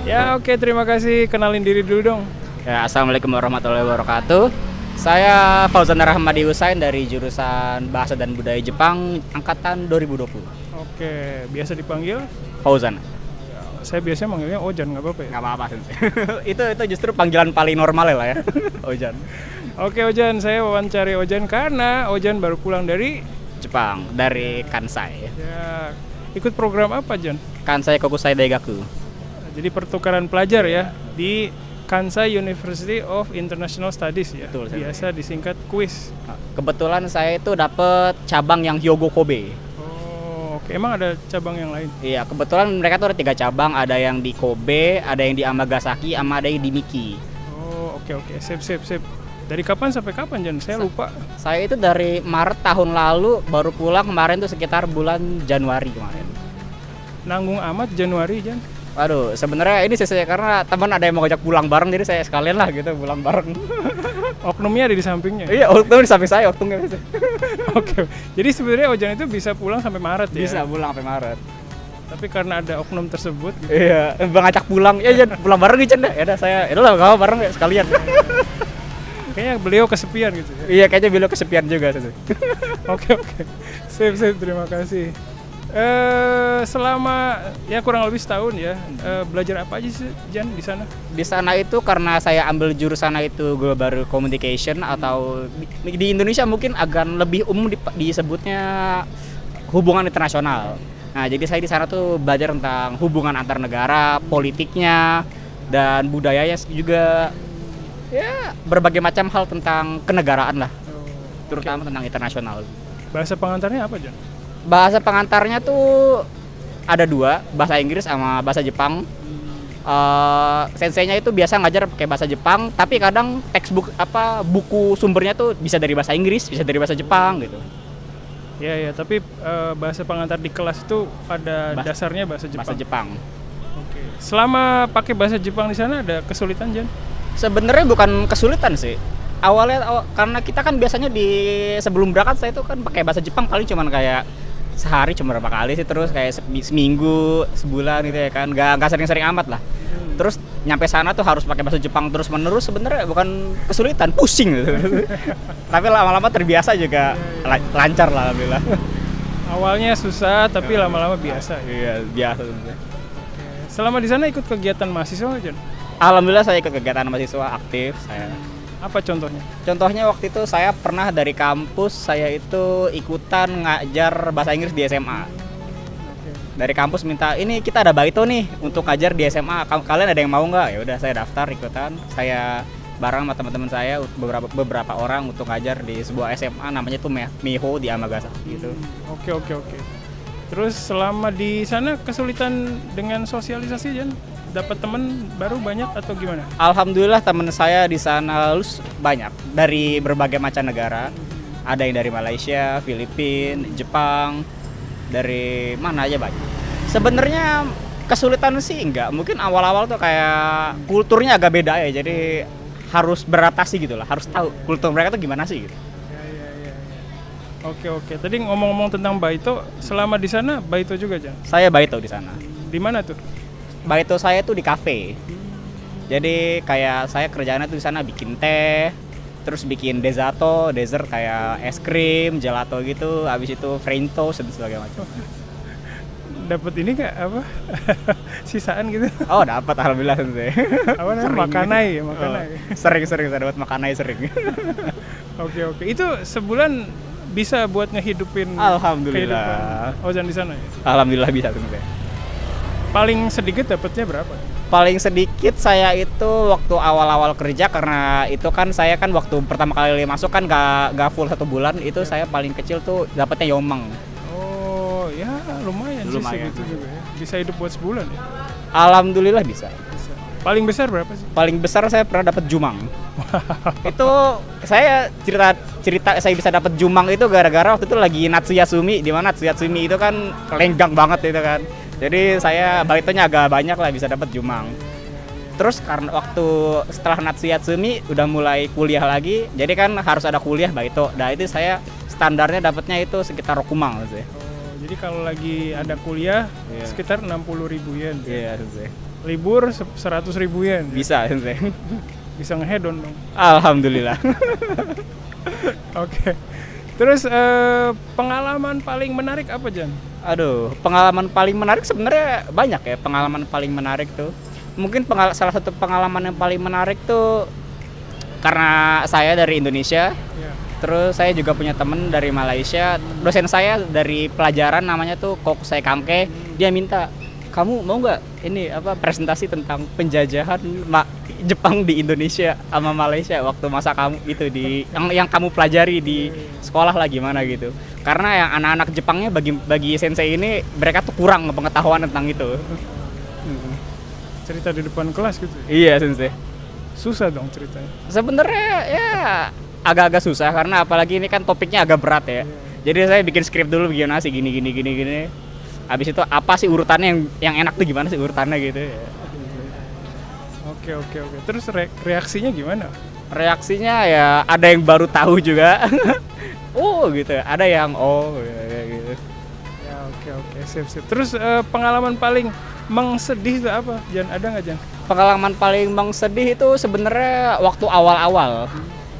Ya oke, terima kasih. Kenalin diri dulu dong. Ya, Assalamualaikum warahmatullahi wabarakatuh. Saya Fauzan Rahmadi Husain dari jurusan Bahasa dan Budaya Jepang angkatan 2020. Oke, biasa dipanggil? Fauzan. Saya biasanya manggilnya Ojan, nggak apa-apa ya? Nggak apa-apa sih. itu justru panggilan paling normal lah ya. Ojan. Oke Ojan, saya wawancari Ojan karena Ojan baru pulang dari Jepang, dari Kansai. ya ikut program apa Jan? Kansai Kokusai Daigaku. Jadi pertukaran pelajar ya di Kansai University of International Studies ya. Betul, biasa disingkat KUIS. Kebetulan saya itu dapat cabang yang Hyogo Kobe. Oh, oke. Emang ada cabang yang lain? Iya, kebetulan mereka tuh ada 3 cabang, ada yang di Kobe, ada yang di Amagasaki, sama ada yang di Miki. Oh, oke. Sip. Dari kapan sampai kapan Jan? Saya lupa. Saya itu dari Maret tahun lalu, baru pulang kemarin tuh sekitar bulan Januari kemarin. Nanggung amat Januari Jan. Waduh, sebenarnya ini saya karena teman ada yang mau ngajak pulang bareng, jadi saya sekalian lah gitu pulang bareng. Oknumnya ada di sampingnya. Iya, oknum di samping saya, oknumnya. Oke. Jadi sebenarnya Ojan itu bisa pulang sampai Maret ya. Bisa pulang sampai Maret. Tapi karena ada oknum tersebut gitu. Iya, bang ngajak pulang. Ya Jan, pulang bareng nih Jan. Ya udah saya, ya udah enggak bareng ya sekalian. Kayaknya beliau kesepian gitu ya. Iya, kayaknya beliau kesepian juga sih. Oke. Sip, terima kasih. Selama ya kurang lebih setahun ya, belajar apa aja sih Jan di sana? Di sana itu karena saya ambil jurusan itu Global Communication atau di Indonesia mungkin agak lebih umum disebutnya hubungan internasional. Nah, jadi saya di sana tuh belajar tentang hubungan antar negara, politiknya, dan budayanya juga, ya berbagai macam hal tentang kenegaraan lah, terutama tentang internasional. Bahasa pengantarnya apa Jan? Bahasa pengantarnya tuh ada 2, bahasa Inggris sama bahasa Jepang. Senseinya itu biasa ngajar pakai bahasa Jepang, tapi kadang textbook buku sumbernya tuh bisa dari bahasa Inggris, bisa dari bahasa Jepang gitu. Ya, tapi bahasa pengantar di kelas itu pada dasarnya bahasa Jepang. Bahasa Jepang. Oke. Selama pakai bahasa Jepang di sana ada kesulitan Jan? Sebenarnya bukan kesulitan sih. Awalnya karena kita kan biasanya sebelum berangkat saya itu kan pakai bahasa Jepang paling cuman kayak sehari cuma berapa kali sih, terus kayak seminggu, sebulan gitu ya kan, nggak sering-sering amat lah. Terus nyampe sana tuh harus pakai bahasa Jepang terus menerus, sebenarnya bukan kesulitan, pusing gitu. Tapi lama-lama terbiasa juga, lancar lah alhamdulillah. Awalnya susah tapi lama-lama biasa. Iya, biasa sebenarnya. Selama di sana ikut kegiatan mahasiswa Jan? Alhamdulillah saya ikut kegiatan mahasiswa aktif saya. Apa contohnya? Contohnya waktu itu saya pernah dari kampus, saya itu ikutan ngajar bahasa Inggris di SMA. Dari kampus minta, ini kita ada baito nih untuk ngajar di SMA, kalian ada yang mau nggak? Ya udah saya daftar ikutan, saya bareng sama teman-teman saya beberapa orang untuk ngajar di sebuah SMA namanya tuh Miho di Amagasaki gitu. Oke. Terus selama di sana kesulitan dengan sosialisasi Jan? Dapat teman baru banyak atau gimana? Alhamdulillah teman saya di sana banyak dari berbagai macam negara. Ada yang dari Malaysia, Filipina, Jepang, dari mana aja banyak. Sebenarnya kesulitan sih enggak, mungkin awal-awal tuh kayak kulturnya agak beda ya, jadi harus beradaptasi gitu lah, harus tahu kultur mereka tuh gimana sih gitu. Ya. Oke. Tadi ngomong-ngomong tentang baito, selama di sana baito juga Jan? Saya baito di sana. Di mana tuh? Baito saya tuh di kafe. Jadi kayak saya kerjaannya tuh di sana bikin teh, terus bikin dessert kayak es krim, gelato gitu, habis itu French toast dan sebagainya macam. Dapat ini nggak apa? Sisaan gitu? Oh, dapat alhamdulillah sih. Apa namanya? Makanai. Sering saya dapat makanai sering. Oke. Itu sebulan bisa buat ngehidupin alhamdulillah. Ojan di sana ya? Alhamdulillah bisa sebenarnya. Paling sedikit dapatnya berapa? Paling sedikit saya itu waktu awal-awal kerja, karena itu kan saya kan waktu pertama kali masuk kan gak full 1 bulan, itu saya paling kecil tuh dapatnya yomeng. Oh ya lumayan sih segitu juga ya. Bisa hidup buat sebulan ya? Alhamdulillah bisa. Paling besar berapa sih? Paling besar saya pernah dapat jumang. Itu saya cerita saya bisa dapat jumang itu gara-gara waktu itu lagi Natsuyasumi, di mana Natsuyasumi itu kan lenggang banget itu kan. Jadi saya baitonya agak banyak lah bisa dapat jumang. Terus karena waktu setelah Natsuyasumi udah mulai kuliah lagi, jadi kan harus ada kuliah baito. Nah itu saya standarnya dapatnya itu sekitar rokumang sih. Oh, jadi kalau lagi ada kuliah sekitar 60.000 yen. Iya sih. libur 100.000 yen. Bisa sensei. Bisa ngehedon dong. Alhamdulillah. Oke. Terus pengalaman paling menarik apa, Jan? Aduh, pengalaman paling menarik sebenarnya banyak ya. Pengalaman paling menarik tuh. Mungkin salah satu pengalaman yang paling menarik tuh karena saya dari Indonesia. Ya. Terus saya juga punya temen dari Malaysia. Dosen saya dari pelajaran namanya tuh Kokusai Kamke. Dia minta, kamu mau nggak ini presentasi tentang penjajahan Jepang di Indonesia sama Malaysia waktu masa kamu itu yang kamu pelajari di sekolah lah gimana gitu. Karena yang anak-anak Jepangnya bagi sensei ini mereka tuh kurang pengetahuan tentang itu. Cerita di depan kelas gitu. Iya sensei. Susah dong ceritanya. Sebenarnya ya agak-agak susah karena apalagi ini kan topiknya agak berat ya. Jadi saya bikin skrip dulu gimana sih gini. Habis itu apa sih urutannya yang enak tuh gimana sih urutannya gitu ya. Oke. Terus reaksinya gimana? Reaksinya ya ada yang baru tahu juga. Oh gitu. Ada yang ya, gitu. Ya oke. Sip. Terus pengalaman paling mengsedih itu apa? Jan, ada nggak, Jan? Pengalaman paling sedih itu sebenarnya waktu awal-awal.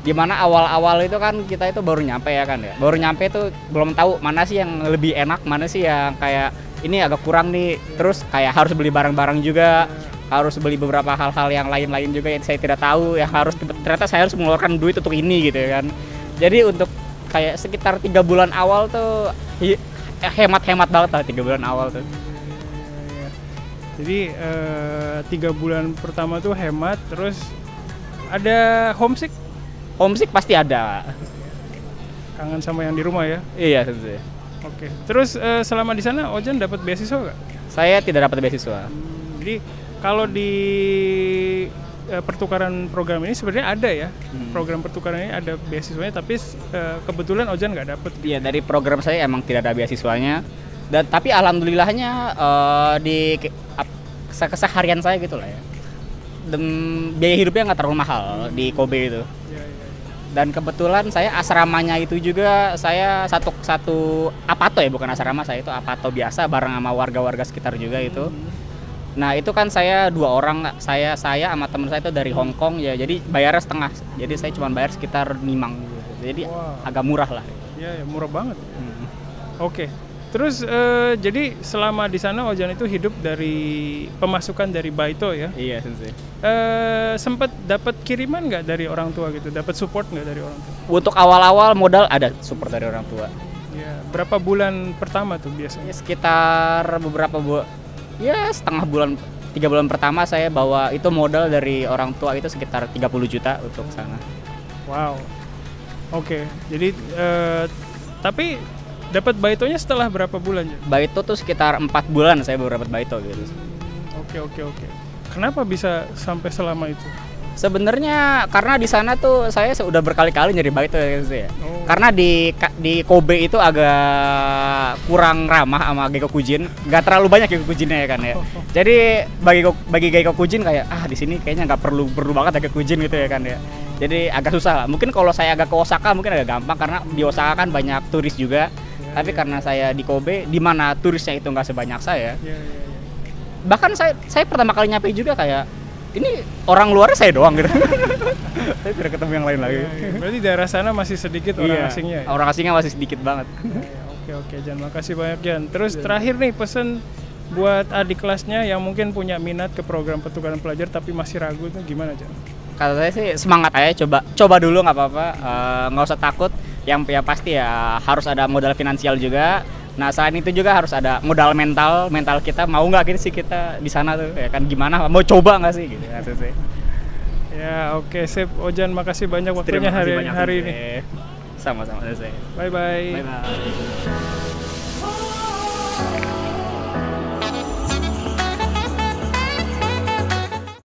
Dimana awal-awal itu kan kita itu baru nyampe ya kan ya. Baru nyampe itu belum tahu mana sih yang lebih enak, mana sih yang kayak ini agak kurang nih. Terus kayak harus beli barang-barang juga, harus beli beberapa hal-hal yang lain-lain juga yang saya tidak tahu. Yang harus ternyata saya harus mengeluarkan duit untuk ini gitu ya kan. Jadi untuk kayak sekitar 3 bulan awal tuh hemat-hemat banget lah 3 bulan awal tuh. Jadi 3 bulan pertama tuh hemat, terus ada homesick pasti ada. Kangen sama yang di rumah ya? Iya tentu. Oke. Terus selama di sana Ojan dapat beasiswa nggak? Saya tidak dapat beasiswa. Jadi kalau di pertukaran program ini sebenarnya ada ya. Program pertukaran ini ada beasiswanya, tapi kebetulan Ojan nggak dapat. Iya, dari program saya emang tidak ada beasiswanya. Dan tapi alhamdulillahnya di keseharian saya gitu lah ya. Biaya hidupnya nggak terlalu mahal di Kobe itu. Dan kebetulan saya asramanya itu juga saya satu apato ya, bukan asrama, saya itu apato biasa bareng sama warga-warga sekitar juga itu. Nah itu kan saya 2 orang, saya sama teman saya itu dari Hong Kong ya, jadi bayarnya setengah. Jadi saya cuma bayar sekitar 5 gitu. Jadi agak murah lah. Iya, ya, murah banget. Oke. Terus jadi selama di sana Ojan itu hidup dari pemasukan dari Baito ya? Iya sensei. Sempat dapat kiriman nggak dari orang tua gitu? Dapat support nggak dari orang tua? Untuk awal-awal modal ada support dari orang tua. Ya, berapa bulan pertama tuh biasanya? Ya, sekitar beberapa setengah bulan, 3 bulan pertama saya bawa itu modal dari orang tua itu sekitar 30 juta untuk sana. Wow. Oke. Jadi tapi dapat baitonya setelah berapa bulan ya? Baito tuh sekitar 4 bulan saya baru dapat baito gitu. Oke. Kenapa bisa sampai selama itu? Sebenarnya karena di sana tuh saya sudah berkali-kali nyari baito ya gitu ya. Karena di Kobe itu agak kurang ramah sama Geikokujin. Gak terlalu banyak Geikokujinnya ya kan ya. Jadi bagi Geikokujin kayak di sini kayaknya nggak perlu banget Geikokujin gitu ya kan ya. Jadi agak susah lah. Mungkin kalau saya agak ke Osaka mungkin agak gampang karena di Osaka kan banyak turis juga. Tapi karena saya di Kobe, di mana turisnya itu nggak sebanyak saya. Bahkan saya pertama kali nyampe juga kayak, ini orang luarnya saya doang gitu. Saya tidak ketemu yang lain lagi. Berarti daerah sana masih sedikit orang asingnya ya? Orang asingnya masih sedikit banget. Oke, Jan. Makasih banyak, Jan. Terus terakhir nih pesan buat adik kelasnya yang mungkin punya minat ke program pertukaran pelajar tapi masih ragu tuh gimana, Jan? Kata saya sih semangat aja, coba dulu nggak apa-apa, nggak usah takut. Yang pasti ya harus ada modal finansial juga. Nah selain itu juga harus ada modal mental kita, mau nggak gitu sih kita di sana tuh ya kan, gimana mau coba nggak sih gitu sih. Ya oke, sip. Ojan makasih banyak waktunya hari ini. Sama-sama saya. Bye bye.